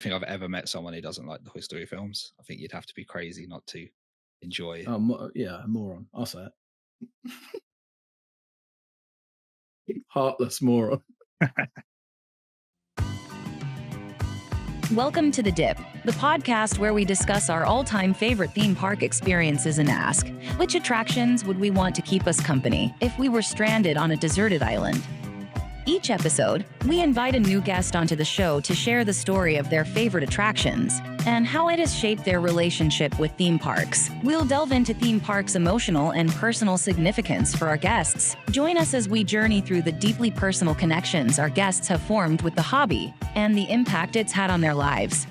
think I've ever met someone who doesn't like the Toy Story films. I think you'd have to be crazy not to enjoy. Yeah, a moron. I'll say it. Heartless moron. Welcome to The Dip, the podcast where we discuss our all time favorite theme park experiences and ask, which attractions would we want to keep us company if we were stranded on a deserted island? Each episode, we invite a new guest onto the show to share the story of their favorite attractions and how it has shaped their relationship with theme parks. We'll delve into theme parks' emotional and personal significance for our guests. Join us as we journey through the deeply personal connections our guests have formed with the hobby and the impact it's had on their lives.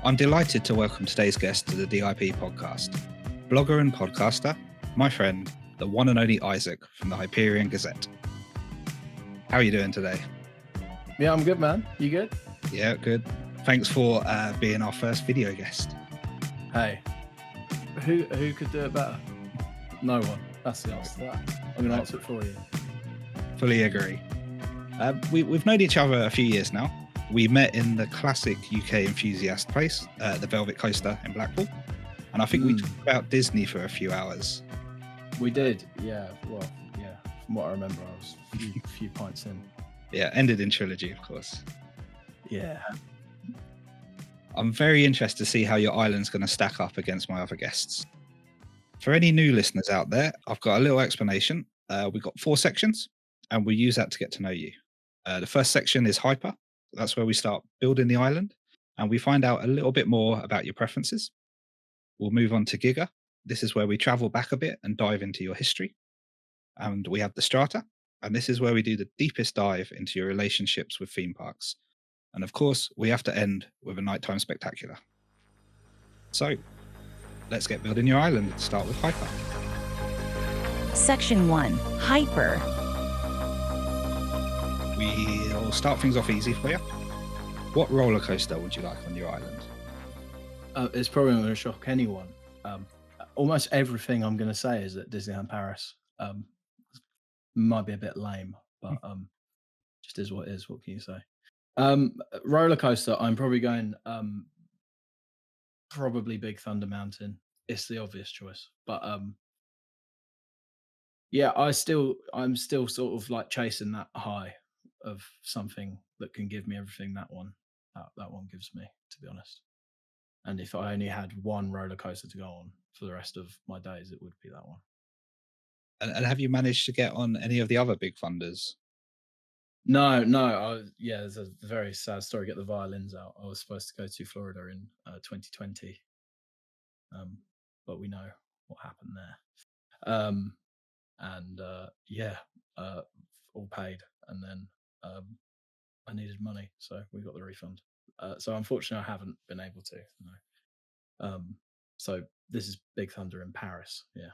I'm delighted to welcome today's guest to the DIP podcast, blogger and podcaster, my friend, the one and only Isaac from the Hyperion Gazette. How are you doing today? Yeah, I'm good, man. You good? Yeah, good. Thanks for being our first video guest. Hey, who could do it better? No one. That's the answer to that. I'm going to answer it for you. Fully agree. We've known each other a few years now. We met in the classic UK enthusiast place, the Velvet Coaster in Blackpool. And I think we talked about Disney for a few hours. We did, yeah. Well, yeah. From what I remember, I was a few pints in. Yeah, ended in trilogy, of course. Yeah. I'm very interested to see how your island's going to stack up against my other guests. For any new listeners out there, I've got a little explanation. We've got 4 sections, and we use that to get to know you. The first section is Hyper. That's where we start building the island, and we find out a little bit more about your preferences. We'll move on to Giga. This is where we travel back a bit and dive into your history. And we have the Strata, and this is where we do the deepest dive into your relationships with theme parks. And of course, we have to end with a nighttime spectacular. So, let's get building your island. Start with Hyper. Section 1, Hyper. We'll start things off easy for you. What roller coaster would you like on your island? It's probably not going to shock anyone. Almost everything I'm going to say is at Disneyland Paris. Might be a bit lame, but just is what it is. What can you say? Roller coaster. I'm probably going. Probably Big Thunder Mountain. It's the obvious choice, but yeah, I'm still sort of like chasing that high of something that can give me everything that one gives me. To be honest, and if I only had one roller coaster to go on for the rest of my days, it would be that one. And have you managed to get on any of the other big thunders? No, no. Yeah, there's a very sad story. Get the violins out. I was supposed to go to Florida in 2020, but we know what happened there. And yeah, uh, all paid, and then I needed money, so we got the refund. So unfortunately, I haven't been able to. No. So this is Big Thunder in Paris. Yeah.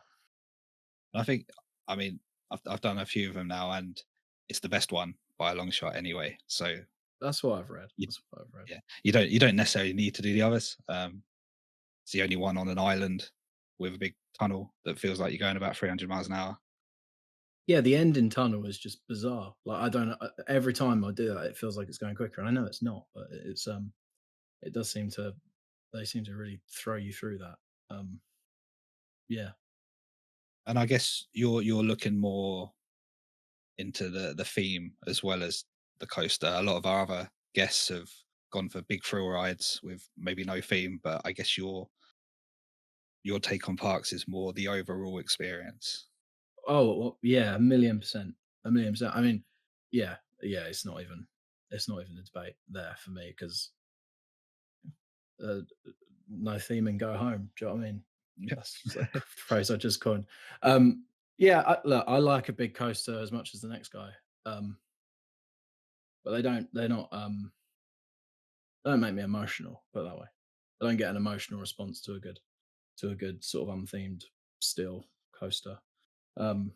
I think, I mean, I've done a few of them now, and it's the best one by a long shot anyway. So That's what I've read. you, That's what I've read. yeah, you don't necessarily need to do the others. It's the only one on an island with a big tunnel that feels like you're going about 300 miles an hour. Yeah, the ending tunnel is just bizarre. Like I don't know. Every time I do that, it feels like it's going quicker. And I know it's not, but it does seem to. They seem to really throw you through that. Yeah. And I guess you're looking more into the theme as well as the coaster. A lot of our other guests have gone for big thrill rides with maybe no theme, but I guess your take on parks is more the overall experience. Oh, well, yeah, 1,000,000%, 1,000,000%. I mean, yeah, yeah, it's not even a debate there for me because uh, no theme and go home. Do you know what I mean? Yeah. That's a phrase I just coined. Yeah, look, I like a big coaster as much as the next guy, but they don't make me emotional. Put it that way. I don't get an emotional response to a good sort of unthemed still coaster. Um,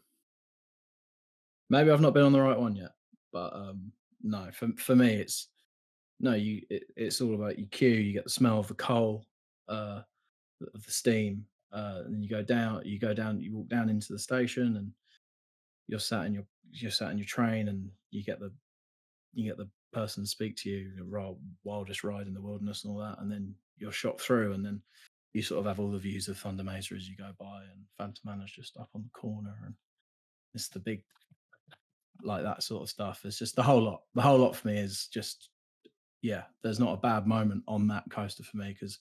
Maybe I've not been on the right one yet, but no, for me, it's no, it's all about you queue, you get the smell of the coal, uh, of the steam, and then you walk down into the station, and you're sat in your train, and you get the person speak to you, wildest ride in the wilderness and all that, and then you're shot through, and then you sort of have all the views of Thunder Mesa as you go by, and Phantom Manor's just up on the corner, and it's the big, like, that sort of stuff. It's just the whole lot. The whole lot for me is just, yeah. There's not a bad moment on that coaster for me, because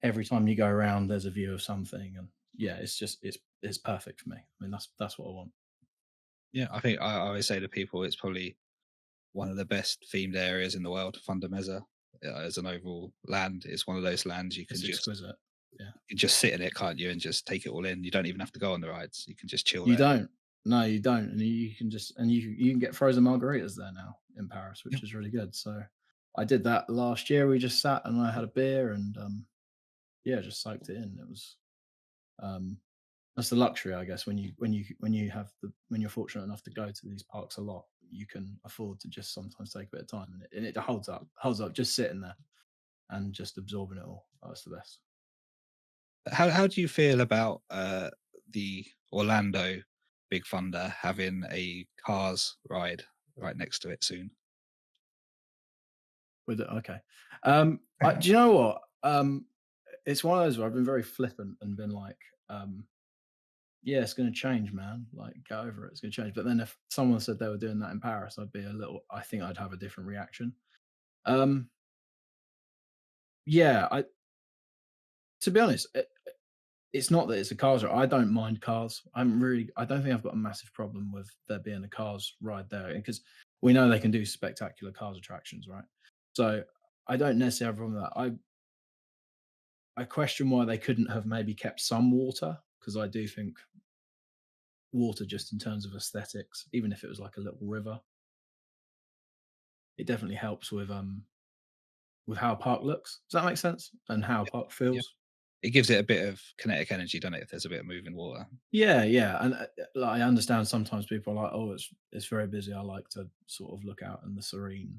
every time you go around, there's a view of something, and yeah, it's just it's perfect for me. I mean, that's what I want. Yeah, I think I always say to people, it's probably one of the best themed areas in the world. Thunder Mesa, as an overall land, it's one of those lands you can It's just exquisite. Yeah. you can just sit in it, can't you, and just take it all in. You don't even have to go on the rides. You can just chill You there. don't. No, you don't. And you can just, and you can get frozen margaritas there now in Paris, Yeah. which is really good. So I did that last year. We just sat and I had a beer, and yeah, just soaked it in. It was um that's the luxury, I guess, when you're fortunate enough to go to these parks a lot, you can afford to just sometimes take a bit of time, and it holds up just sitting there and just absorbing it all. Oh, it's the best. How do you feel about the Orlando Big Thunder having a Cars ride right next to it soon? With it, okay. Do you know what? It's one of those where I've been very flippant and been like, yeah, it's going to change, man. Like, get over it. It's going to change. But then if someone said they were doing that in Paris, I think I'd have a different reaction. Um, yeah, to be honest, it's not that it's a cars ride. I don't mind cars. I don't think I've got a massive problem with there being a cars ride there, because we know they can do spectacular cars attractions, right? So I don't necessarily have a problem with that. I question why they couldn't have maybe kept some water, because I do think water, just in terms of aesthetics, even if it was like a little river, it definitely helps with how a park looks. Does that make sense? And how a park Yeah, feels? it gives it a bit of kinetic energy, doesn't it? If there's a bit of moving water. Yeah, yeah. And like, I understand sometimes people are like, oh, it's very busy. I like to sort of look out in the serene.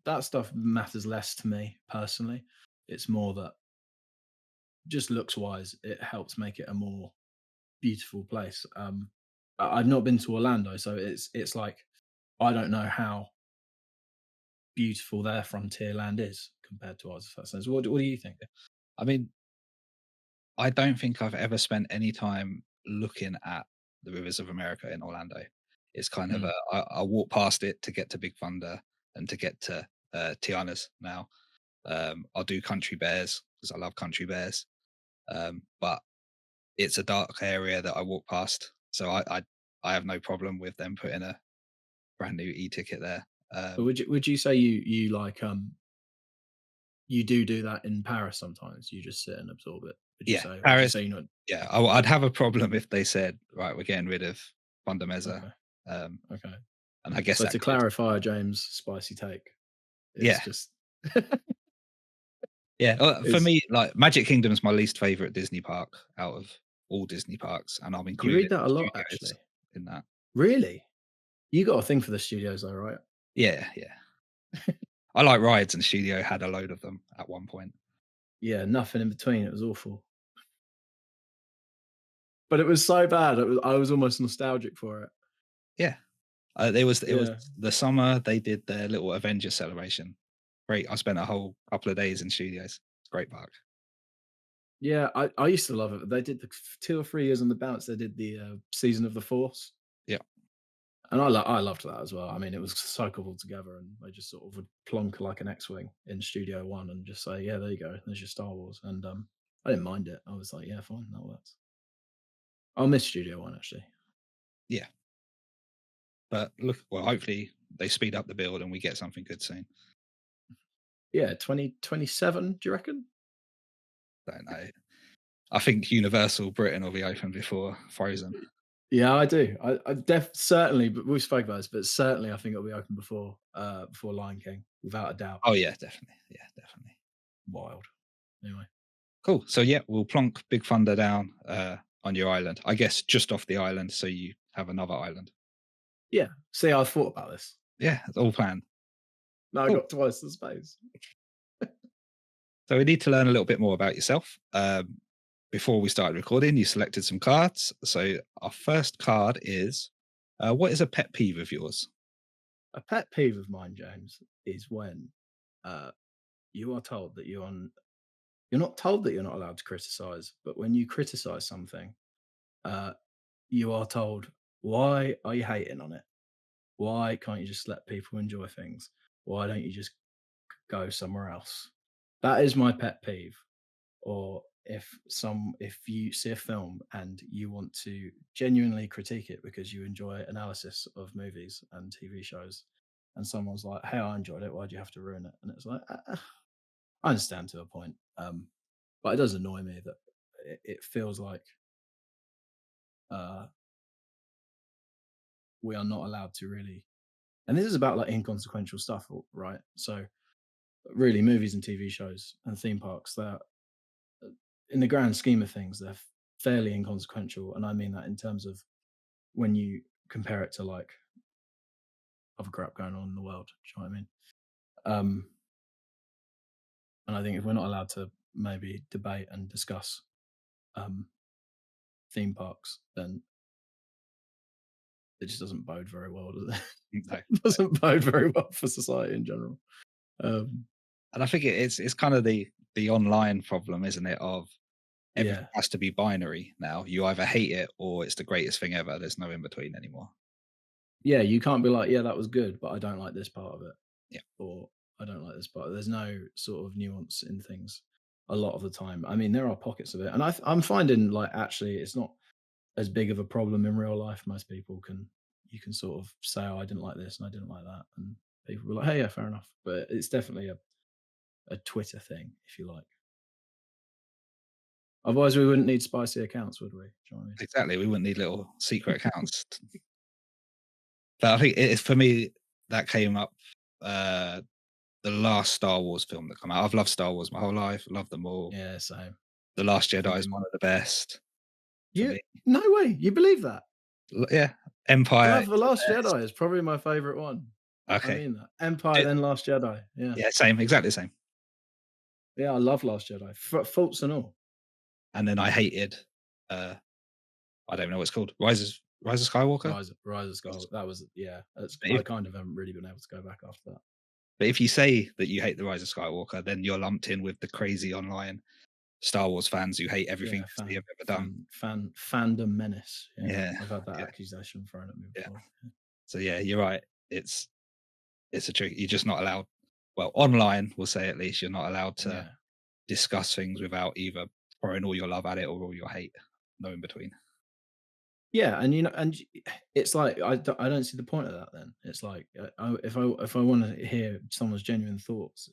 That stuff matters less to me personally. It's more that, just looks wise, it helps make it a more beautiful place. I've not been to Orlando, so it's like, I don't know how beautiful their frontier land is compared to ours. If that sense. What do you think? I mean, I don't think I've ever spent any time looking at the rivers of America in Orlando. It's kind of Mm. I walk past it to get to Big Thunder and to get to Tiana's now. I'll do Country Bears because I love Country Bears, but it's a dark area that I walk past, so I have no problem with them putting a brand new e-ticket there. But would you say you like you do that in Paris sometimes? You just sit and absorb it. Would you Yeah, say? Or would you Paris. say you're not? Yeah, I'd have a problem if they said, right, we're getting rid of Thunder Mesa. Okay, Um, okay. and I guess So that to goes, clarify, James' spicy take is yeah, just yeah. For is me, like Magic Kingdom's my least favorite Disney park out of all Disney parks, and I'm you read including that a the lot, studios actually. in that. Really, you got a thing for the studios, though, right? Yeah, yeah. I like rides, and Studio had a load of them at one point. Yeah, nothing in between. It was awful, but it was so bad. I was almost nostalgic for it. Yeah, it was Yeah. the summer they did their little Avengers celebration. Great. I spent a whole couple of days in Studios. Great park. Yeah, I used to love it. They did the 2 or 3 years on the bounce. They did the Season of the Force, Yeah. and I loved that as well. I mean, it was so coupled together, and they just sort of would plonk like an X-wing in Studio One and just say, "Yeah, there you go. There's your Star Wars." And I didn't mind it. I was like, "Yeah, fine, that works." I'll miss Studio One, actually. Yeah. But look, well, hopefully they speed up the build and we get something good soon. Yeah, 2027. Do you reckon? Don't know. I think Universal Britain will be open before Frozen. Yeah, I do. Certainly, but we spoke about this, but certainly I think it'll be open before Lion King, without a doubt. Oh yeah, definitely. Yeah, definitely. Wild. Anyway. Cool. So yeah, we'll plonk Big Thunder down on your island. I guess just off the island, so you have another island. Yeah. See, I thought about this. Yeah, it's all planned. Now I Cool. got twice the space. So we need to learn a little bit more about yourself. Before we started recording, you selected some cards. So our first card is, what is a pet peeve of yours? A pet peeve of mine, James, is when uh, you are told that you're not told that you're not allowed to criticize, but when you criticize something, uh, you are told, why are you hating on it? Why can't you just let people enjoy things? Why don't you just go somewhere else? That is my pet peeve. Or if you see a film and you want to genuinely critique it because you enjoy analysis of movies and TV shows, and someone's like, "Hey, I enjoyed it. Why do you have to ruin it?" And it's like, I understand to a point, but it does annoy me that it feels like uh, we are not allowed to really. And this is about like inconsequential stuff, right? So really, movies and TV shows and theme parks, they're in the grand scheme of things, they're fairly inconsequential. And I mean that in terms of when you compare it to like other crap going on in the world. Do you know what I mean? Um, and I think if we're not allowed to maybe debate and discuss um, theme parks, then it just doesn't bode very well, does it? No. It doesn't bode very well for society in general. Um, And I think it's kind of the online problem, isn't it? Of everything yeah, has to be binary now. You either hate it or it's the greatest thing ever. There's no in between anymore. yeah, you can't be like, yeah, that was good, but I don't like this part of it, Yeah. or I don't like this part. There's no sort of nuance in things a lot of the time. I mean, there are pockets of it, and I'm finding like actually it's not as big of a problem in real life. Most people can you can sort of say, "Oh, I didn't like this and I didn't like that," and people will be like, "Hey, yeah, fair enough." But it's definitely a Twitter thing, if you like. Otherwise, we wouldn't need spicy accounts, would we? Do you know what I mean? Exactly. We wouldn't need little secret accounts. But I think it's for me that came up uh the last Star Wars film that came out. I've loved Star Wars my whole life, loved them all. Yeah, same. The Last I think Jedi is one of the best for you me. no way you believe that. Yeah, I Empire love The is the Last Jedi. best. It's probably my favorite one. I Okay. mean that. Empire, It- then Last Jedi. Yeah, yeah, same, exactly the same. yeah, I love Last Jedi. Faults and all. And then I hated I don't know what it's called. Rise of Skywalker. Rise of Skywalker. That was yeah. That's But I if, kind of haven't really been able to go back after that. but if you say that you hate the Rise of Skywalker, then you're lumped in with the crazy online Star Wars fans who hate everything Yeah, Disney have ever done. fandom menace. Yeah, Yeah, I've had that yeah, accusation thrown at me yeah. before. So yeah, you're right. It's a trick. You're just not allowed. Well, online, we'll say at least you're not allowed to Yeah, discuss things without either throwing all your love at it or all your hate. No in between. yeah, and it's like I don't see the point of that. Then it's like if I want to hear someone's genuine thoughts,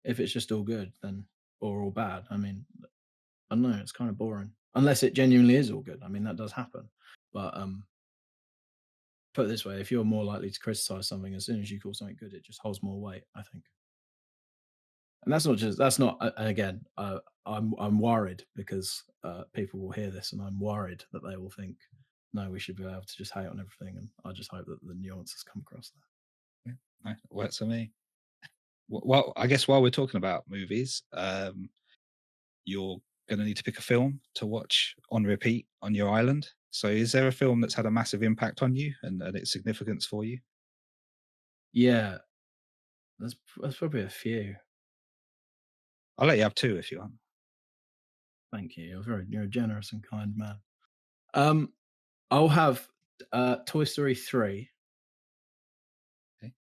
if it's just all good, then or all bad. I mean, I don't know. It's kind of boring unless it genuinely is all good. I mean, that does happen, but put it this way: if you're more likely to criticize something as soon as you call something good, it just holds more weight. I think. And that's not and again, I'm worried because, people will hear this, and I'm worried that they will think, "No, we should be able to just hate on everything," and I just hope that the nuances come across there. Yeah, no, works for me. Well, I guess while we're talking about movies, you're going to need to pick a film to watch on repeat on your island. So, is there a film that's had a massive impact on you and its significance for you? Yeah, there's probably a few. I'll let you have two if you want. Thank you. You're a generous and kind man. Um, I'll have, Toy Story 3, Okay.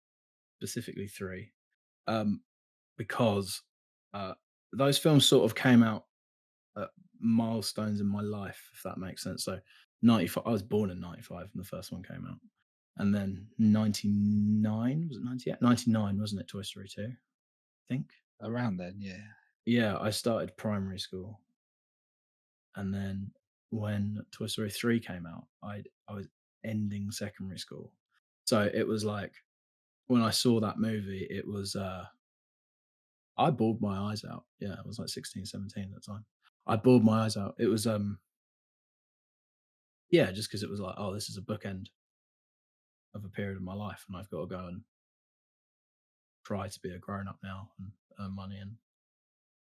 specifically 3, um, because, uh, those films sort of came out milestones in my life, if that makes sense. So 95, I was born in 95 when the first one came out. And then 99, was it 98? 99, wasn't it? Toy Story 2, I think. Around then, yeah. Yeah, I started primary school. And then when Toy Story 3 came out, I was ending secondary school. So it was like when I saw that movie, it was I bawled my eyes out. Yeah, I was like 16, 17 at the time. I bawled my eyes out. It was yeah, just because it was like, oh, this is a bookend of a period of my life, and I've got to go and try to be a grown up now and earn money and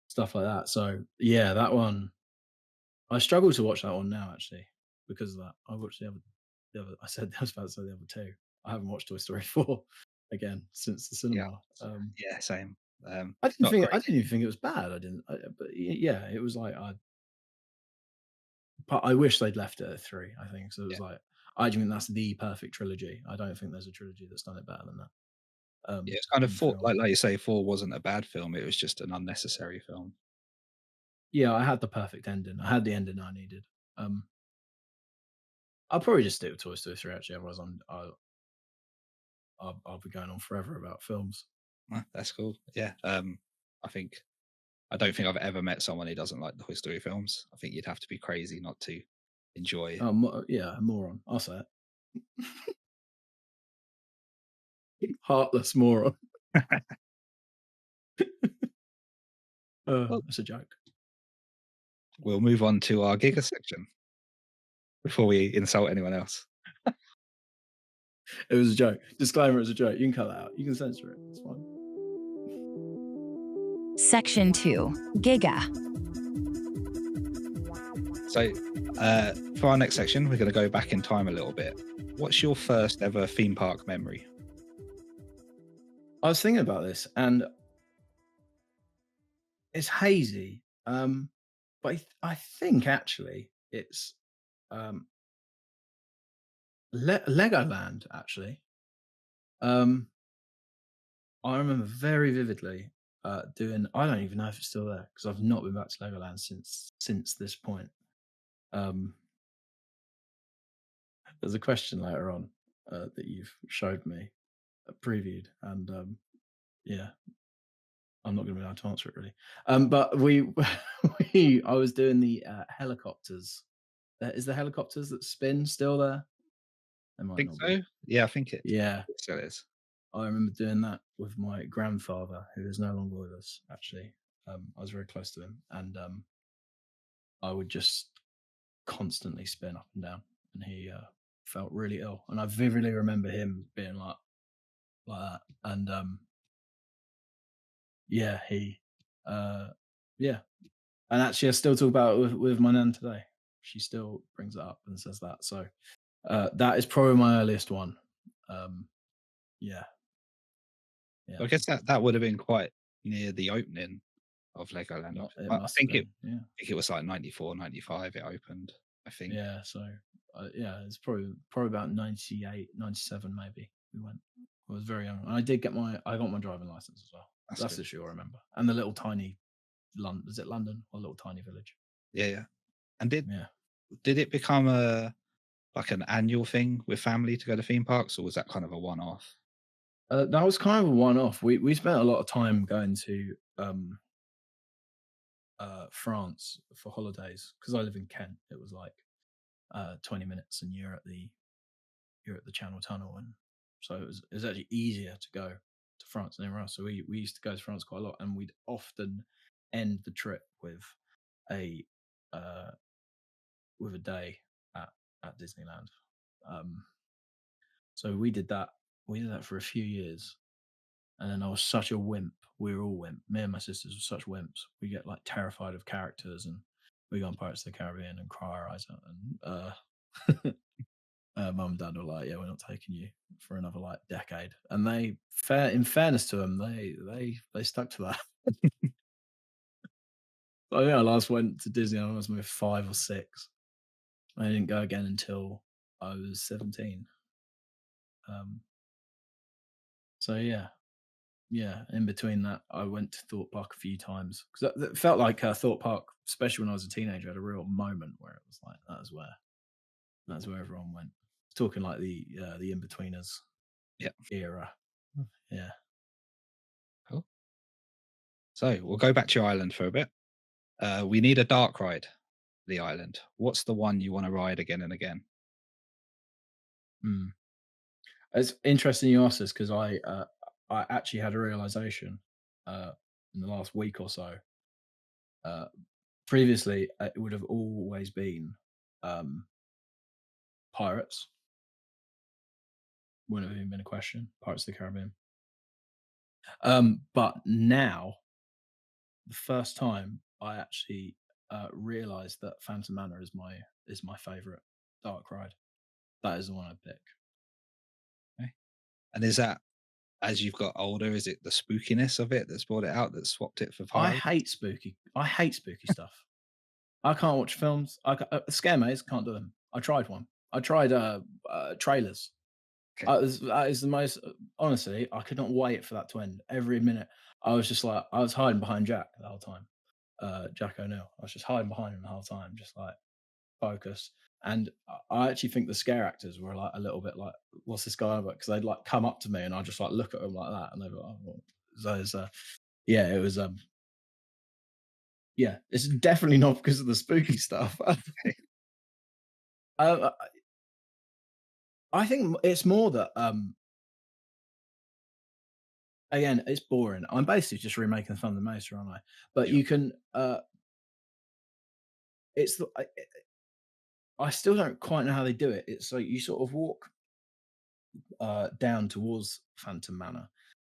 stuff like that. So yeah, that one I struggle to watch that one now actually because of that. I watched the other I said I was about to say the other two. I haven't watched Toy Story 4 again since the Yeah, cinema. yeah, same. I Not great. didn't even think it was bad. But yeah, it was like but I wish they'd left it at 3. I think so. It Yeah, was like I do think that's the perfect trilogy. I don't think there's a trilogy that's done it better than that. yeah. It's kind of In thought film. like you say, 4 wasn't a bad film. It was just an unnecessary film. Yeah, I had the perfect ending. I had the ending I needed. Um, I'll probably just stick with Toy Story 3 actually. Otherwise, I'll be going on forever about films. That's cool. Yeah. I think I don't think I've ever met someone who doesn't like the Toy Story films. I think you'd have to be crazy not to enjoy. Yeah, moron. I'll say it. Heartless moron. Well, That's a joke. we'll move on to our Giga section before we insult anyone else. It was a joke. Disclaimer: it was a joke. You can cut that out. You can censor it. It's fine. Section 2 Giga. So, for our next section, we're going to go back in time a little bit. What's your first ever theme park memory? I was thinking about this, and it's hazy. But I think actually it's um Legoland. Actually, um, I remember very vividly doing. I don't even know if it's still there because I've not been back to Legoland since this point. Um, there's a question later on that you've showed me, previewed, and yeah, I'm not going to be able to answer it really. But I was doing the helicopters. Is the helicopters that spin still there? They might Think not so? be. Yeah, I think it Yeah, still is. I remember doing that with my grandfather, who is no longer with us. Actually, I was very close to him, and I would just constantly spin up and down, and he felt really ill. And I vividly remember him being like that, and yeah, uh, yeah, and actually, I still talk about it with my nan today. She still brings it up and says that. So that is probably my earliest one. Um, yeah, yeah, I guess that would have been quite near the opening of Legoland. it I must have think been. Yeah, I think it was like 94, 95 it opened, I think. yeah. So yeah, it's probably about 98, 97 maybe. We went. I was very young, and I got my driving license as well. That's That's good. the issue I remember. And the little tiny London, is it London or little tiny village? Yeah, yeah. And Yeah. did it become like an annual thing with family to go to theme parks, or was that kind of a one-off? That was kind of a one-off. We spent a lot of time going to France for holidays because I live in Kent. It was like 20 minutes, and you're at the Channel Tunnel, and so it was actually easier to go to France than anywhere else. So we used to go to France quite a lot, and we'd often end the trip a uh, with a day at Disneyland. Um, so we did that. We did that for a few years, and then I was such a wimp. We were all wimp. Me and my sisters were such wimps. We get like terrified of characters, and we go on Pirates of the Caribbean and cry our eyes out. And mum and dad were like, "Yeah, we're not taking you for another like decade." And in fairness to them, they stuck to that. I think I last went to Disney. I was maybe 5 or 6. I didn't go again until I was 17. Um, so yeah, yeah. In between that, I went to Thorpe Park a few times because that felt like Thorpe Park, especially when I was a teenager, had a real moment where it was like that's where everyone went. Talking like the in betweeners Yeah. era. Yeah. Cool. So we'll go back to your island for a bit. We need a dark ride, the island. What's the one you want to ride again and again? Mm. It's interesting you ask this because I actually had a realization in the last week or so. Uh, Previously, it would have always been um, pirates. Wouldn't have even been a question. Pirates of the Caribbean. But now, the first time I actually realized that Phantom Manor is my favorite dark ride. That is the one I pick. Okay. And is that as you've got older, is it the spookiness of it that's brought it out, that swapped it for I horror? hate spooky. I hate spooky stuff. I can't watch films. Scare maze, can't do them. I tried one. I tried trailers. Okay. That is the most honestly, I could not wait for that to end. Every minute, I was just like, I was hiding behind Jack the whole time. Jack O'Neill. I was just hiding behind him the whole time, just like focus. And I actually think the scare actors were like a little bit like, "What's this guy about?" Because they'd like come up to me and I just like look at them like that, and they'd be like, "Oh, well." So it's, yeah, it was. Yeah, it's definitely not because of the spooky stuff. uh, I think it's more that again, it's boring. I'm basically just remaking the Thunder Mesa, aren't I? But Sure. you can. It's the I still don't quite know how they do it. It's like you sort of walk down towards Phantom Manor,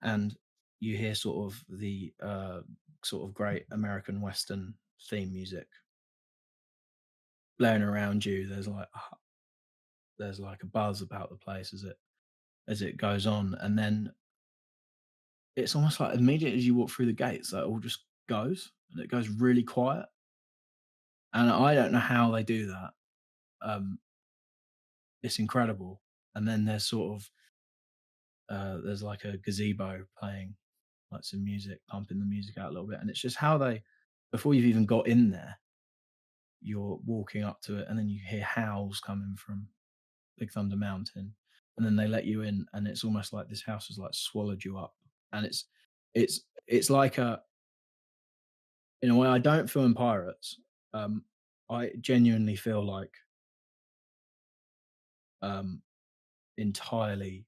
and you hear sort of the sort of great American Western theme music blaring around you. There's like a buzz about the place as it goes on, and then it's almost like immediately as you walk through the gates, that all just goes and it goes really quiet. And I don't know how they do that. Um, it's incredible. And then there's sort of there's like a gazebo playing like some music, pumping the music out a little bit, and it's just how they before you've even got in there, you're walking up to it, and then you hear howls coming from Big Thunder Mountain, and then they let you in, and it's almost like this house has like swallowed you up, and it's like a in a way I don't feel in Pirates. Um, I genuinely feel like um, entirely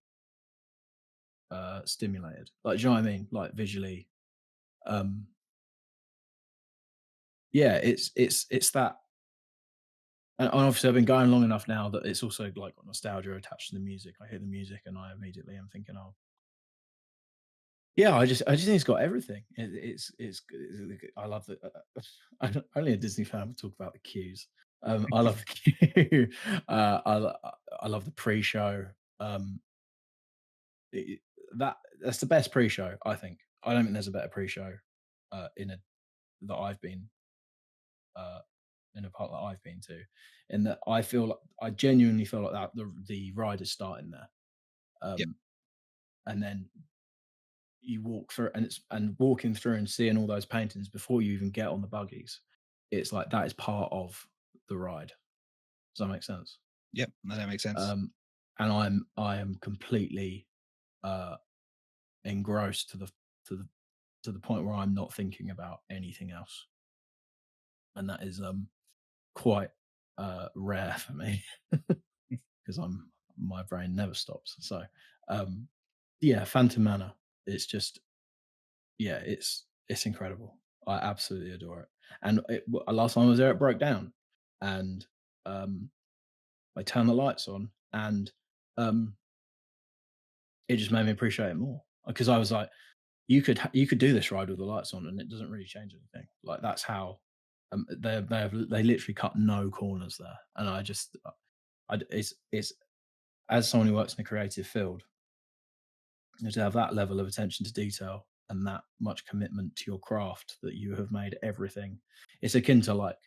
stimulated. Like, do you know what I mean? Like visually. Um, yeah, it's that. And obviously, I've been going long enough now that it's also like got nostalgia attached to the music. I hear the music, and I immediately am thinking, oh, yeah. I just think it's got everything. I love the. Only a Disney fan would talk about the cues. I love the cue. I love the pre-show. Um, it- that's the best pre-show, I think. I don't think there's a better pre-show in a that I've been uh, in a part that I've been to, in that I feel like I genuinely feel like that the ride is starting there, Yep. um, and then you walk through, and it's and walking through and seeing all those paintings before you even get on the buggies, it's like that is part of the ride. Does that make sense? Yep. No, that makes sense. Um, and I am completely uh, engrossed to the to the point where I'm not thinking about anything else, and that is quite rare for me because I'm my brain never stops. So um, yeah, Phantom Manor. It's just yeah, it's incredible. I absolutely adore it. And last time I was there, it broke down, and um, I turned the lights on, and um, it just made me appreciate it more because I was like, you could do this ride with the lights on, and it doesn't really change anything. Like that's how they literally cut no corners there, and I just it's as someone who works in a creative field, to have that level of attention to detail and that much commitment to your craft that you have made everything. It's akin to like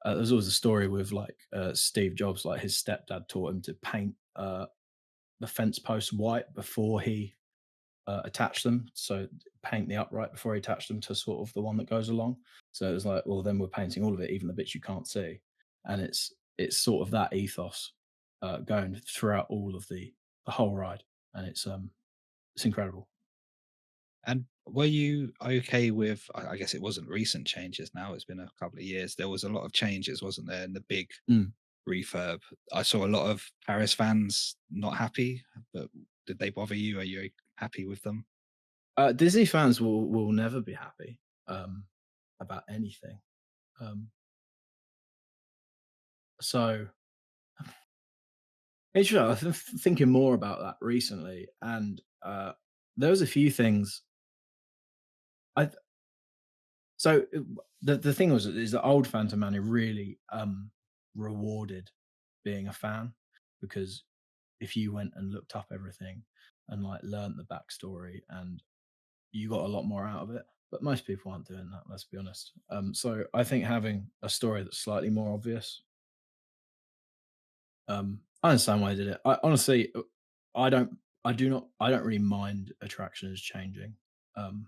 there's always a story with like Steve Jobs, like his stepdad taught him to paint the fence posts white before he attach them. So paint the upright before he attached them to sort of the one that goes along. So it was like, well, then we're painting all of it, even the bits you can't see. And it's sort of that ethos going throughout all of the whole ride, and it's incredible. And were you okay with, I guess it wasn't recent changes now, it's been a couple of years. There was a lot of changes, wasn't there, in the big Mm. refurb? I saw a lot of Paris fans not happy, but did they bother you? Are you happy with them? Disney fans will never be happy um, about anything. Um, so interesting. I've been thinking more about that recently, and there was a few things. I so the thing was is that old Phantom Manor really rewarded being a fan because if you went and looked up everything, and like learnt the backstory, and you got a lot more out of it. But most people aren't doing that, let's be honest. So I think having a story that's slightly more obvious. I understand why I did it. I honestly, I don't, I don't really mind attractions changing. Um,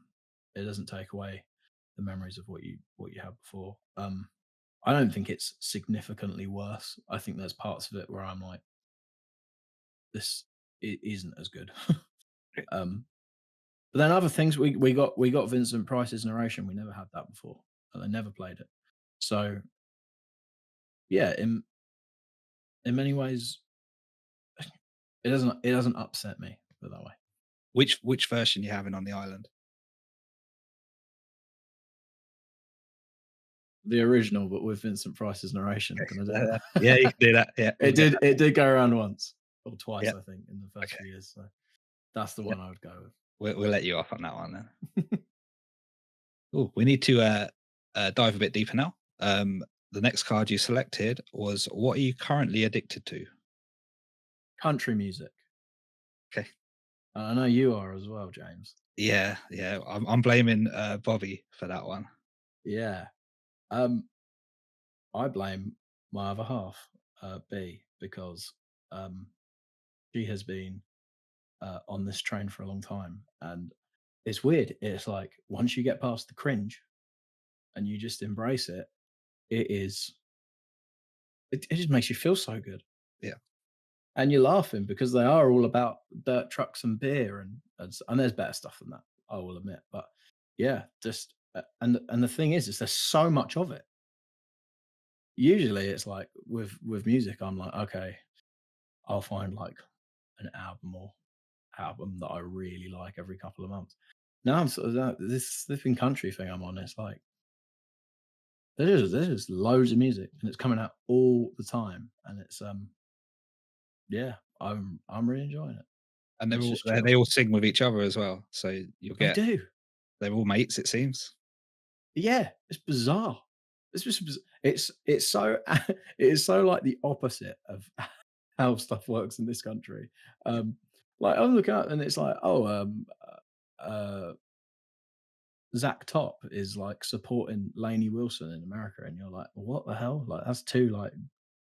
it doesn't take away the memories of what you had before. I don't think it's significantly worse. I think there's parts of it where I'm like, this it isn't as good. um, but then other things we got Vincent Price's narration. We never had that before, and they never played it. So yeah, in many ways, it doesn't upset me, put it that way. Which version you having on the island? The original, but with Vincent Price's narration. Can I do that? Yeah, you can do that. Yeah, we'll It get did. It did go around once or twice, Yep. I think, in the first Okay. few years. So that's the Yep. one I would go with. We'll let you off on that one then. Oh, we need to dive a bit deeper now. The next card you selected was what are you currently addicted to? Country music. Okay. And I know you are as well, James. Yeah. I'm blaming Bobby for that one. Yeah. Um, I blame my other half, B, because she has been on this train for a long time, and it's weird. It's like once you get past the cringe and you just embrace it, it is. It just makes you feel so good. Yeah. And you're laughing because they are all about dirt trucks and beer, and there's better stuff than that, I will admit. But yeah, just and the thing is there's so much of it. Usually, it's like with music, I'm like, okay, I'll find like an album that I really like every couple of months. Now I'm sort of this flipping country thing I'm on. It's like there's loads of music and it's coming out all the time, and it's yeah, I'm really enjoying it. And It's just they chill. they all sing with each other as well. So you'll They get do. they're all mates, it seems. Yeah, it's bizarre. It's just it's so it is so like the opposite of how stuff works in this country. Like I'm looking up and it's like, oh, uh, Zach Top is like supporting Lainey Wilson in America, and you're like, what the hell? Like that's two like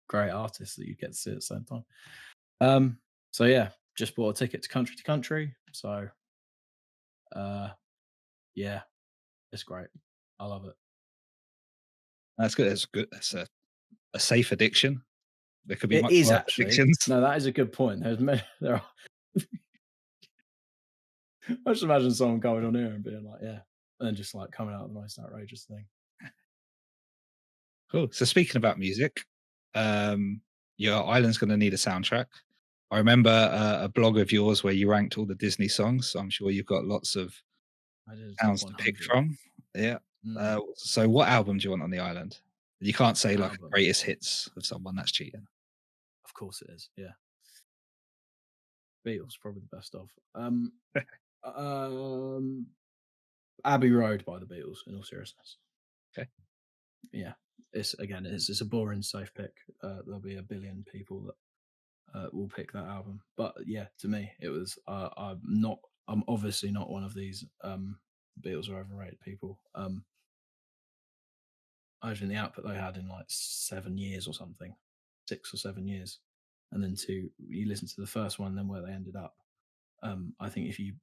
great artists that you get to see at the same time. So yeah, just bought a ticket to country. So uh, yeah, it's great. I love it. That's good. That's good. That's a safe addiction. There could be It much is worse actually. addictions. No, that is a good point. There are. I just imagine someone going on here and being like, "Yeah," and then just like coming out with the most outrageous thing. Cool. So speaking about music, your island's going to need a soundtrack. I remember a blog of yours where you ranked all the Disney songs. So I'm sure you've got lots of I did a top sounds to pick 100. from. Yeah. So what album do you want on the island? You can't say like a Album. greatest hits of someone, that's cheating. Of course it is. Yeah, Beatles probably the best of. Um, Abbey Road by the Beatles. In all seriousness, Okay. yeah. It's a boring safe pick. There'll be a billion people that will pick that album, but yeah, to me it was. I'm obviously not one of these Beatles are overrated people. I think the output they had in like 7 years or something, 6 or 7 years, and then you listen to the first one, then where they ended up. I think if you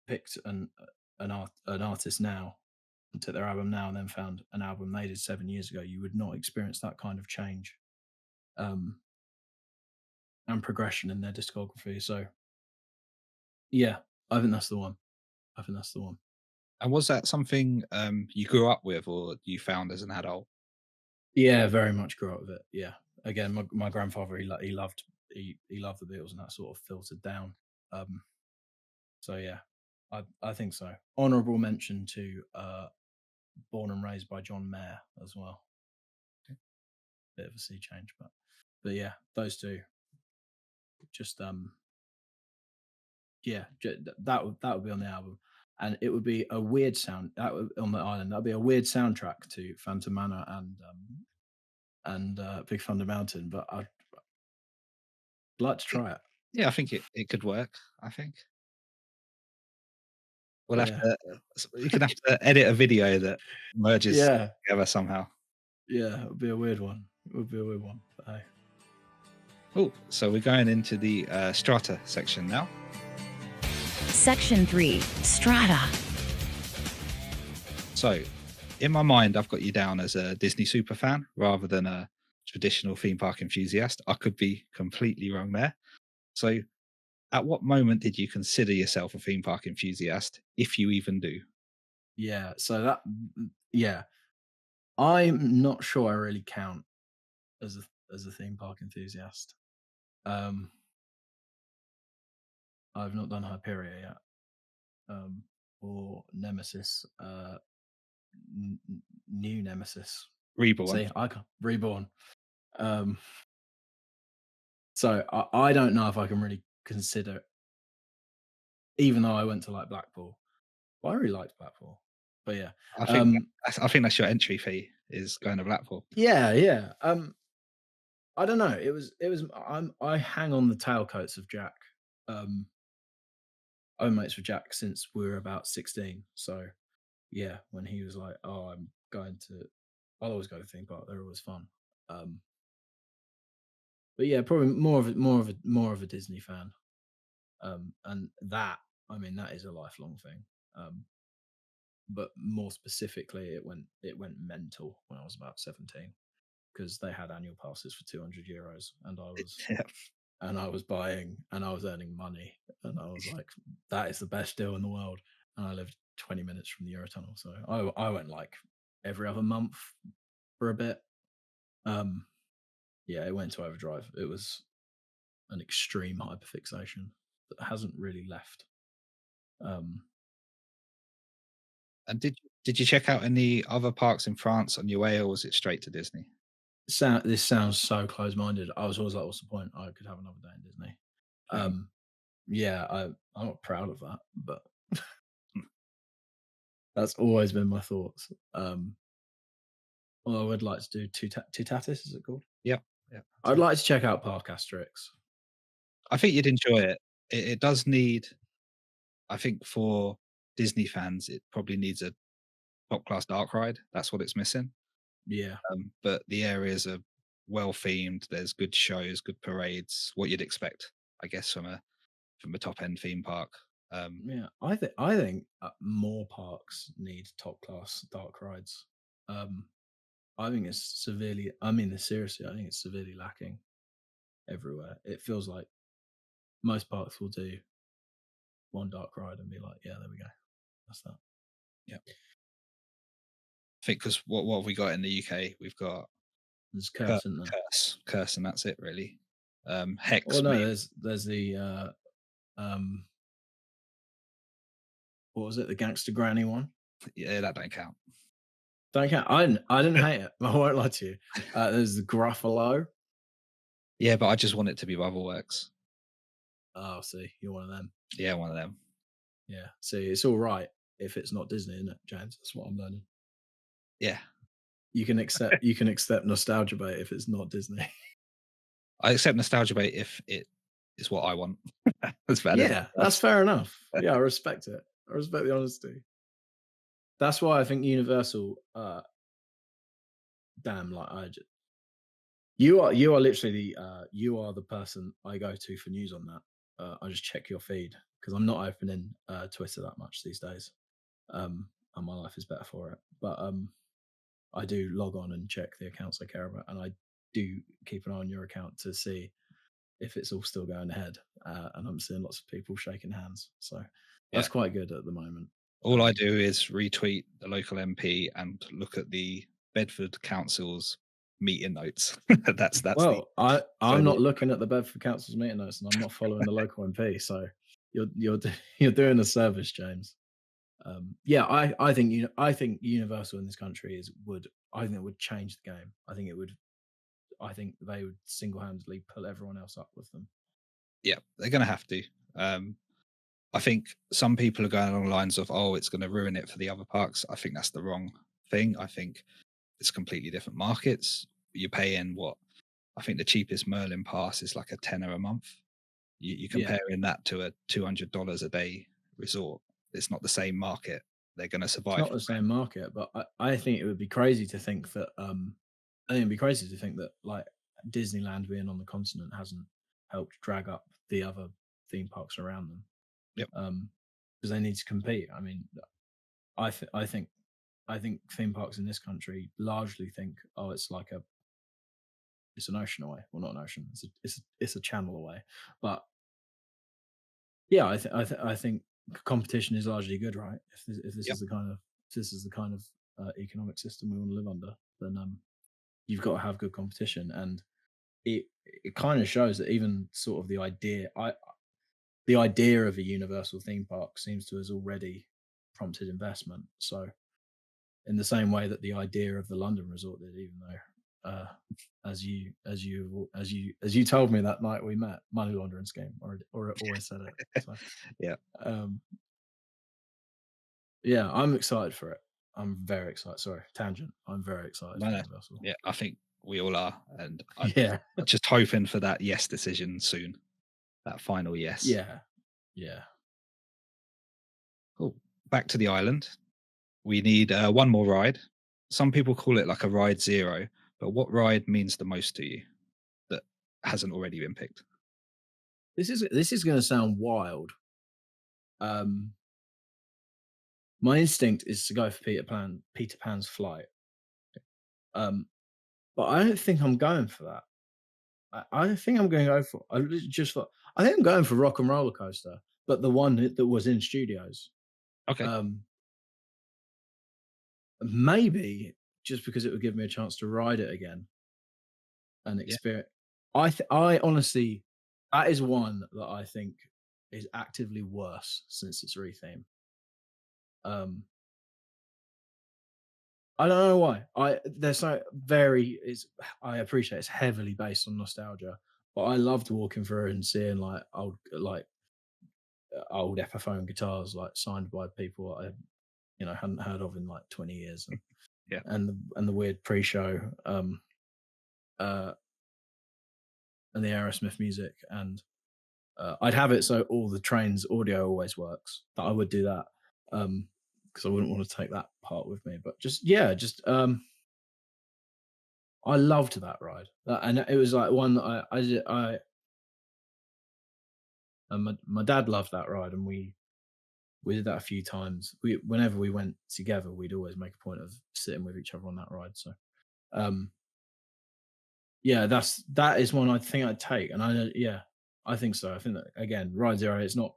picked an artist now and took their album now and then found an album they did 7 years ago, you would not experience that kind of change um, and progression in their discography. So yeah, I think that's the one. I think that's the one. And was that something you grew up with or you found as an adult? Yeah, very much grew up with it. Yeah, again, my grandfather he loved the Beatles, and that sort of filtered down. So yeah, I think so. Honourable mention to Born and Raised by John Mayer as well. Bit of a sea change, but yeah, those two. Just yeah, that would be on the album, and it would be a weird sound that would, on the island. That'd be a weird soundtrack to Phantom Manor and Big Thunder Mountain, but I'd like to try it. Yeah, I think it could work. I think. We'll have Yeah. to. You can have to edit a video that merges Yeah. together somehow. Yeah. It would be a weird one. It would be a weird one. But hey. Oh, so we're going into the strata section now. Section 3 Strata. So, in my mind, I've got you down as a Disney super fan rather than a traditional theme park enthusiast. I could be completely wrong there. So, at what moment did you consider yourself a theme park enthusiast, if you even do? Yeah. So that. Yeah. I'm not sure I really count as a theme park enthusiast. Um, I've not done Hyperion yet, or Nemesis, new Nemesis. Reborn. See, I can Reborn. Um, so I don't know if I can really consider, even though I went to like Blackpool. Well, I really liked Blackpool, but yeah, I think I think that's your entry fee is going to Blackpool. yeah. I don't know. I hang on the tailcoats of Jack. I've been mates with Jack since we were about 16. So yeah, when he was like, "Oh, I'll always go to theme park. They're always fun." Um, but yeah, probably more of a Disney fan. And that, I mean, that is a lifelong thing. But more specifically, it went mental when I was about 17 because they had annual passes for €200, Yeah. and I was buying and I was earning money, and I was like, that is the best deal in the world. And I lived 20 minutes from the Eurotunnel, so I went like every other month for a bit. Yeah, it went to overdrive. It was an extreme hyperfixation that hasn't really left. And did you check out any other parks in France on your way, or was it straight to Disney? This sounds so close-minded. I was always like, what's the point? I could have another day in Disney. Yeah, I'm not proud of that, but that's always been my thoughts. Well, I would like to do Tutatis, is it called? Yeah, yeah. I'd like to check out Park Asterix. I think you'd enjoy it. It does need, I think, for Disney fans, it probably needs a top class dark ride. That's what it's missing. Yeah, But the areas are well themed. There's good shows, good parades. What you'd expect, I guess, from a top end theme park. yeah. I think more parks need top class dark rides. I think it's severely. I mean, seriously, I think it's severely lacking everywhere. It feels like most parks will do one dark ride and be like, yeah, there we go, that's that. Yeah, I think because what have we got in the UK? We've got There's Curse, isn't there? Curse, and that's it really. Hex. Well, no, maybe. there's the what was it? The Gangster Granny one. Yeah, that don't count. Don't count. I didn't hate it. I won't lie to you. There's the Gruffalo. Yeah, but I just want it to be Bubbleworks. Oh, see, you're one of them. Yeah, one of them. Yeah. See, it's all right if it's not Disney, isn't it, James? That's what I'm learning. Yeah, You can accept nostalgia bait if it's not Disney. I accept nostalgia bait if it is what I want. That's bad. Yeah, that's fair enough. Yeah, I respect it. I respect the honesty. That's why I think Universal. Damn, like you are literally you are the person I go to for news on that. I just check your feed because I'm not opening Twitter that much these days, and my life is better for it. But I do log on and check the accounts I care about, and I do keep an eye on your account to see if it's all still going ahead. And I'm seeing lots of people shaking hands, so that's quite good at the moment. All I do is retweet the local MP and look at the Bedford Council's meeting notes. that's Well, I'm not the- looking at the Bedford Council's meeting notes, and I'm not following the local MP. So you're doing a service, James. Yeah, I think Universal in this country I think it would change the game. I think they would single handedly pull everyone else up with them. Yeah, they're going to have to. I think some people are going along the lines of, oh, it's going to ruin it for the other parks. I think that's the wrong thing. I think it's completely different markets. You're paying what? I think the cheapest Merlin pass is like a tenner a month. You're comparing that to a $200 a day resort. it's not the same market. They're going to It's survive. not the same market, but I think it would be crazy to think that like Disneyland being on the continent hasn't helped drag up the other theme parks around them. Yep. Because they need to compete. I mean, I think theme parks in this country largely think, oh, it's an ocean away. Well, not an ocean. It's a channel away. But yeah, I think competition is largely good, right? If this Yep. is the kind of economic system we want to live under, then you've got to have good competition, and it kind of shows that even sort of the idea of a universal theme park seems to has already prompted investment. So in the same way that the idea of the London resort did, even though as you told me that night we met, money laundering scheme, or always said it. So Yeah. Yeah, I'm excited for it. I'm very excited. Sorry, tangent. I'm very excited for No. Universal. Yeah, I think we all are, and I'm Yeah, just hoping for that yes decision soon. That final yes. yeah. Cool. Back to the island. We need one more ride. Some people call it like a ride zero, but what ride means the most to you that hasn't already been picked? This is going to sound wild. My instinct is to go for Peter Pan's Flight. But I don't think I'm going for that. I think I'm going to go for. I think I'm going for Rock and Roller Coaster, but the one that was in studios. Okay. Maybe just because it would give me a chance to ride it again and experience. I honestly, that is one that I think is actively worse since its retheme. I don't know why. I appreciate it's heavily based on nostalgia, but I loved walking through and seeing like old Epiphone guitars like signed by people I hadn't heard of in like 20 years, and Yeah. and the weird pre-show and the Aerosmith music, and I'd have it so all the trains audio always works. That I would do that because I wouldn't want to take that part with me. But I loved that ride, and it was like one that and my dad loved that ride, and we did that a few times. Whenever we went together, we'd always make a point of sitting with each other on that ride. So, yeah, that is one I think I'd take, and I think so. I think that again, Ride Zero. It's not.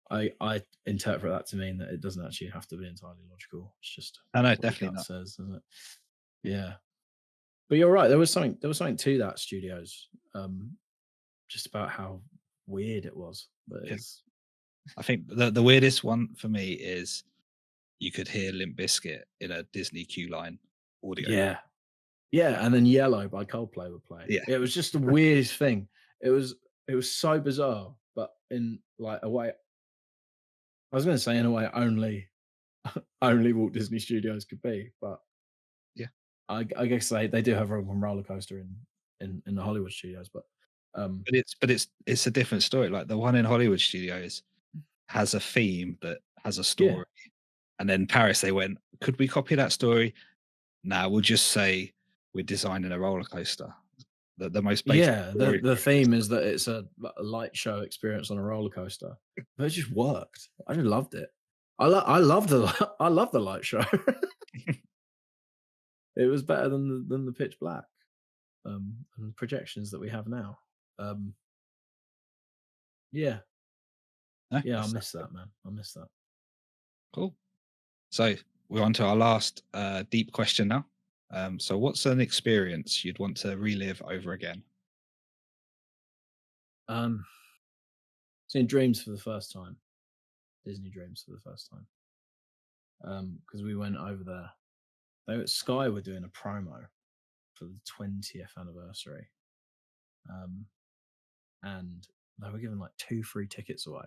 I interpret that to mean that it doesn't actually have to be entirely logical. It's just No, what the definitely gut not. says, doesn't it? Yeah, but you're right. There was something to that studios. Just about how weird it was, but Yeah. it's. I think the weirdest one for me is you could hear Limp Bizkit in a Disney queue line audio. Yeah, and then Yellow by Coldplay would play. Yeah. It was just the weirdest thing. It was so bizarre, but in like a way. I was going to say in a way only Walt Disney Studios could be, but yeah, I guess they do have Rock and Roller Coaster in the Hollywood studios, but it's a different story. Like the one in Hollywood studios has a theme that has a story, and then Paris they went, could we copy that story? Nah, we'll just say we're designing a roller coaster. The most basic the theme is that it's a light show experience on a roller coaster. But it just worked. I just loved it. I love the light show. It was better than the pitch black and projections that we have now. Yeah, I miss that, man. I miss that. Cool. So we're on to our last deep question now. So what's an experience you'd want to relive over again? Seeing Dreams for the first time. Disney Dreams for the first time. Because we went over there. Sky were doing a promo for the 20th anniversary. And they were giving like 2 free tickets away.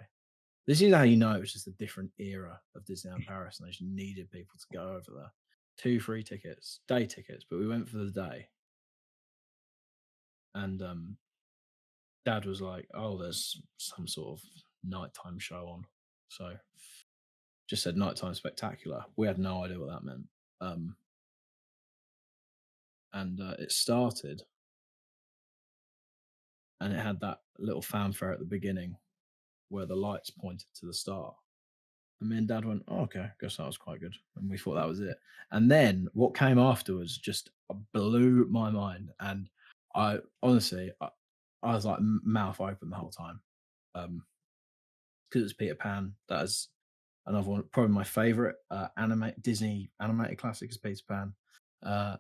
This is how you know it's just a different era of Disneyland Paris, and they just needed people to go over there. 2 free tickets, day tickets, but we went for the day. And Dad was like, "Oh, there's some sort of nighttime show on, so just said nighttime spectacular. We had no idea what that meant. Um, and it started, and it had that little fanfare at the beginning where the lights pointed to the star. And me and Dad went, oh, okay, guess that was quite good. And we thought that was it. And then what came afterwards just blew my mind. And I honestly, I was like mouth open the whole time. Because it's Peter Pan. That is another one, probably my favorite Disney animated classic is Peter Pan. And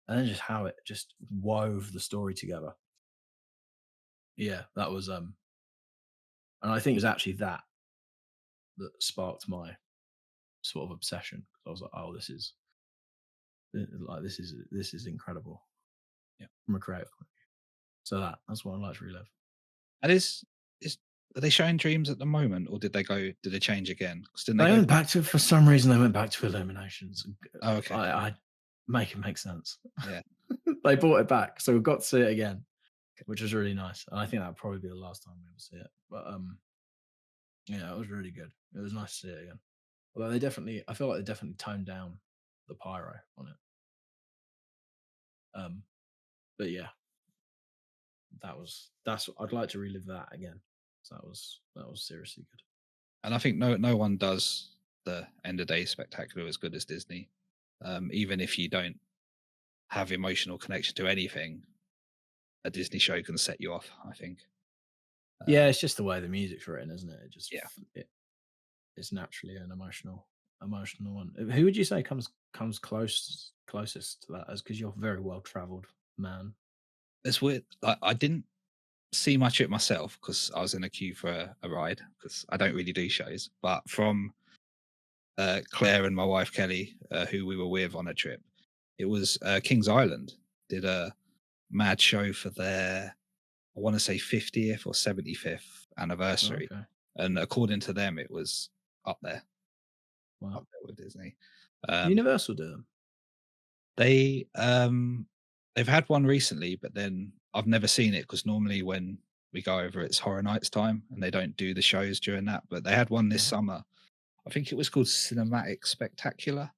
then just how it just wove the story together. Yeah, that was and I think it was actually that sparked my sort of obsession. I was like, oh, this is incredible. Yeah. From a creative point of view. So that's what I'd like to relive. And is are they showing Dreams at the moment, or did they change again? 'Cause didn't They go? went back to, for some reason, they went back to Illuminations. Oh, okay. I make it make sense. Yeah. They brought it back, so we've got to see it again, which was really nice. And I think that'll probably be the last time we ever see it. But yeah, it was really good. It was nice to see it again. Although I feel like they definitely toned down the pyro on it. But yeah, I'd like to relive that again. So that was seriously good. And I think no one does the end of day spectacular as good as Disney. Even if you don't have emotional connection to anything, a Disney show can set you off, I think. Yeah, it's just the way the music's written, isn't it? It just Yeah. it's naturally an emotional one. Who would you say comes closest to that? As because you're a very well traveled man. It's weird. I didn't see much of it myself because I was in a queue for a ride because I don't really do shows. But from Claire and my wife Kelly, who we were with on a trip, it was Kings Island did a mad show for their, I want to say 50th or 75th anniversary. Okay. And according to them, it was up there Wow. with Disney. Universal do them. They've had one recently, but then I've never seen it because normally when we go over, it's Horror Nights time, and they don't do the shows during that. But they had one this summer. I think it was called Cinematic Spectacular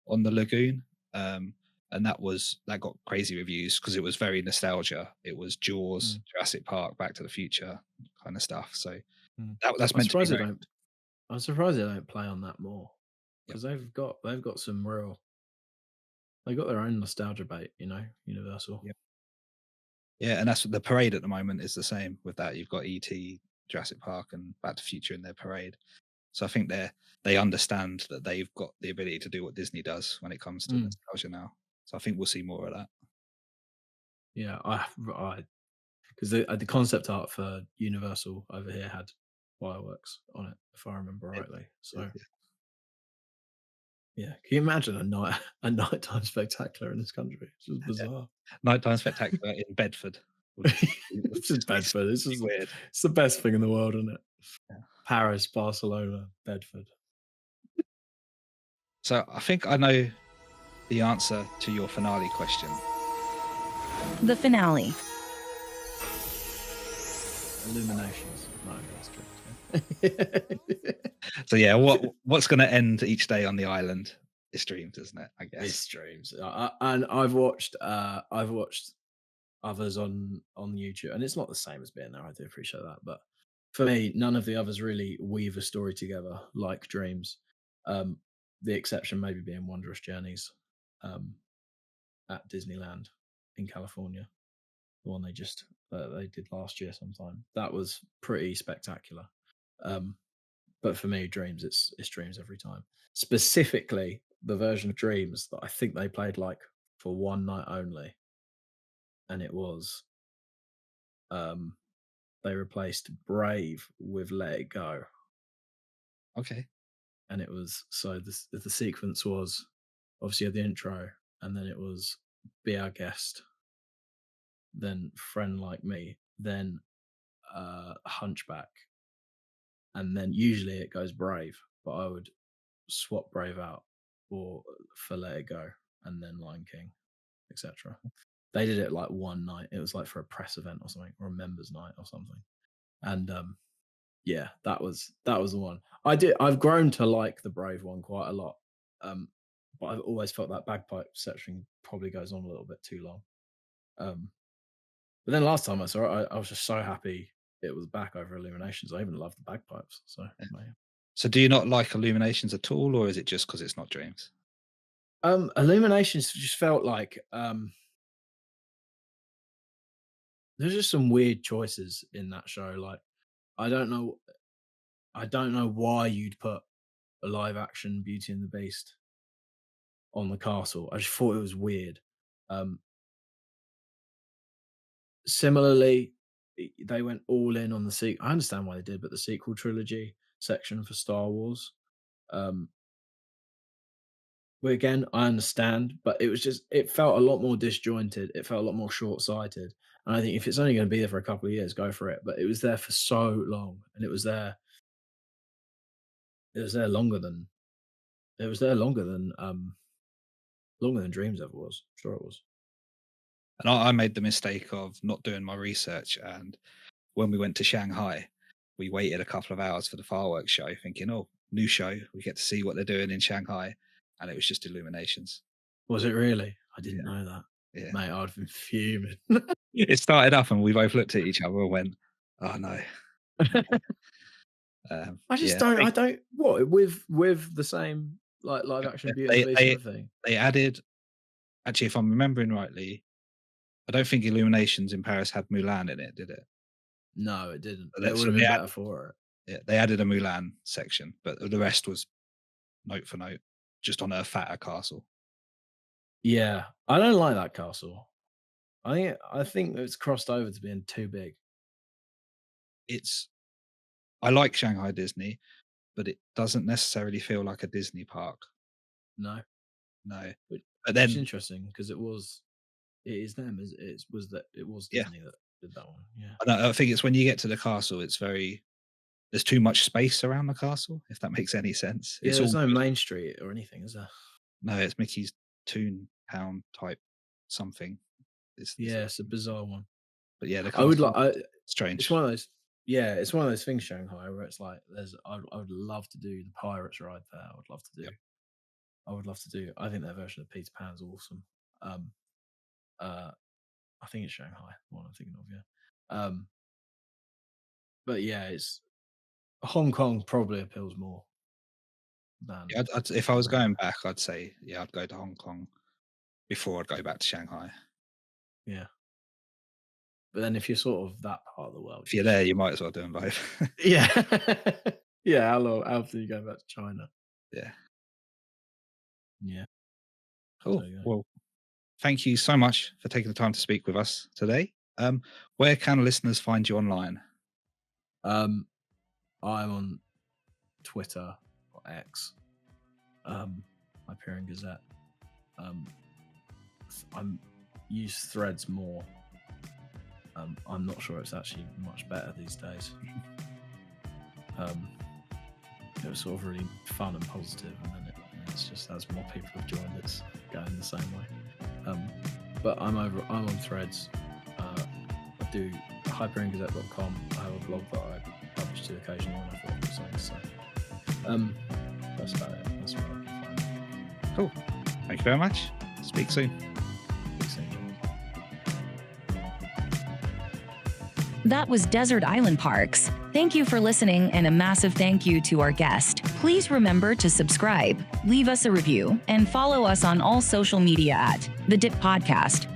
on the Lagoon, and that got crazy reviews because it was very nostalgia. It was Jaws, Jurassic Park, Back to the Future kind of stuff. So that's meant to be. I'm surprised they don't play on that more because they've got some real. They got their own nostalgia bait, Universal. Yep. Yeah, and that's the parade at the moment is the same with that. You've got ET, Jurassic Park, and Back to the Future in their parade. So I think they understand that they've got the ability to do what Disney does when it comes to nostalgia now. So I think we'll see more of that. Yeah, because the concept art for Universal over here had fireworks on it, if I remember rightly. So yeah, can you imagine a nighttime spectacular in this country? It's just bizarre. Nighttime spectacular in Bedford. It's just Bedford. It's just weird. It's the best thing in the world, isn't it? Yeah. Paris, Barcelona, Bedford. So I think I know the answer to your finale question. The finale. Illuminations. No, that's true. So yeah, what's going to end each day on the island? It's Dreams, isn't it? I guess it's Dreams. And I've watched others on YouTube, and it's not the same as being there. I do appreciate that, but for me, none of the others really weave a story together like Dreams. The exception maybe being Wondrous Journeys at Disneyland in California, the one they just they did last year sometime. That was pretty spectacular. But for me, Dreams, it's Dreams every time. Specifically, the version of Dreams that I think they played like for one night only, and it was they replaced Brave with Let It Go. Okay. And it was the sequence was obviously at the intro, and then it was Be Our Guest, then Friend Like Me, then Hunchback, and then usually it goes Brave, but I would swap Brave out for Let It Go, and then Lion King, etc. They did it like one night. It was like for a press event or something, or a members' night or something, and Yeah, that was the one. I've grown to like the Brave one quite a lot. But I've always felt that bagpipe section probably goes on a little bit too long. Um, but then last time I saw it, I was just so happy it was back over Illuminations. I even loved the bagpipes. So Yeah. yeah. So do you not like Illuminations at all, or is it just because it's not Dreams? Illuminations just felt like there's just some weird choices in that show. Like I don't know why you'd put a live action Beauty and the Beast on the castle. I just thought it was weird. Um, Similarly, they went all in on the sequel. I understand why they did, but the sequel trilogy section for Star Wars, um, well, again, I understand, but it felt a lot more disjointed. It felt a lot more short sighted. And I think if it's only going to be there for a couple of years, go for it. But it was there for so long, and it was there. It was there longer than. It was there longer than Dreams ever was. Sure, it was. And I made the mistake of not doing my research. And when we went to Shanghai, we waited a couple of hours for the fireworks show, thinking, "Oh, new show, we get to see what they're doing in Shanghai," and it was just Illuminations. Was it really? I didn't Yeah. know that. Yeah, Mate, I'd have been fuming. it started up, and we both looked at each other and went, "Oh no." I just Yeah, don't. I don't. What with the same like live action Beauty and the Beast they sort of thing. they added. Actually, if I'm remembering rightly, I don't think Illuminations in Paris had Mulan in it, did it? No, it didn't. So It would have been better for it. yeah, they added a Mulan section, but the rest was note for note, just on a fatter castle. Yeah, I don't like that castle. I think it's crossed over to being too big. It's I like Shanghai Disney, but it doesn't necessarily feel like a Disney park. No, No. which, But which is then, interesting because it is them. It was yeah, Disney that did that one. Yeah, I think it's when you get to the castle, there's too much space around the castle, if that makes any sense. yeah. It's There's all no just, Main Street or anything, is there? no, it's Mickey's Toontown type something. Is Yeah, it's a bizarre one. but yeah, the I would like. castle It's strange. one of those. Yeah, it's one of those things, Shanghai, where it's like I would love to do the Pirates ride there. I would love to do. Yep. I would love to do. I think their version of Peter Pan's awesome. Uh, I think it's Shanghai. The one I'm thinking of. Yeah. But yeah, it's Hong Kong probably appeals more than. Yeah, if I was than, going back, I'd say, yeah, I'd go to Hong Kong before I'd go back to Shanghai. Yeah. But then if you're sort of that part of the world, If you're there, you might as well do them both. yeah, yeah. How long after you go back to China? Yeah. Yeah. Cool. So, yeah. Well, thank you so much for taking the time to speak with us today. Where can listeners find you online? I'm on Twitter or X, Hyperion Gazette. I'm use Threads more. I'm not sure it's actually much better these days. It was sort of really fun and positive, and then it's just as more people have joined, it's going the same way. But I'm on Threads. I do HyperionGazette.com. I have a blog that I publish to occasionally when I feel like something. So that's about it. That's what I can find. Cool. Thank you very much. Speak soon. Speak soon, James. That was Desert Island Parks. Thank you for listening, and a massive thank you to our guest. Please remember to subscribe, leave us a review, and follow us on all social media at The Dip Podcast.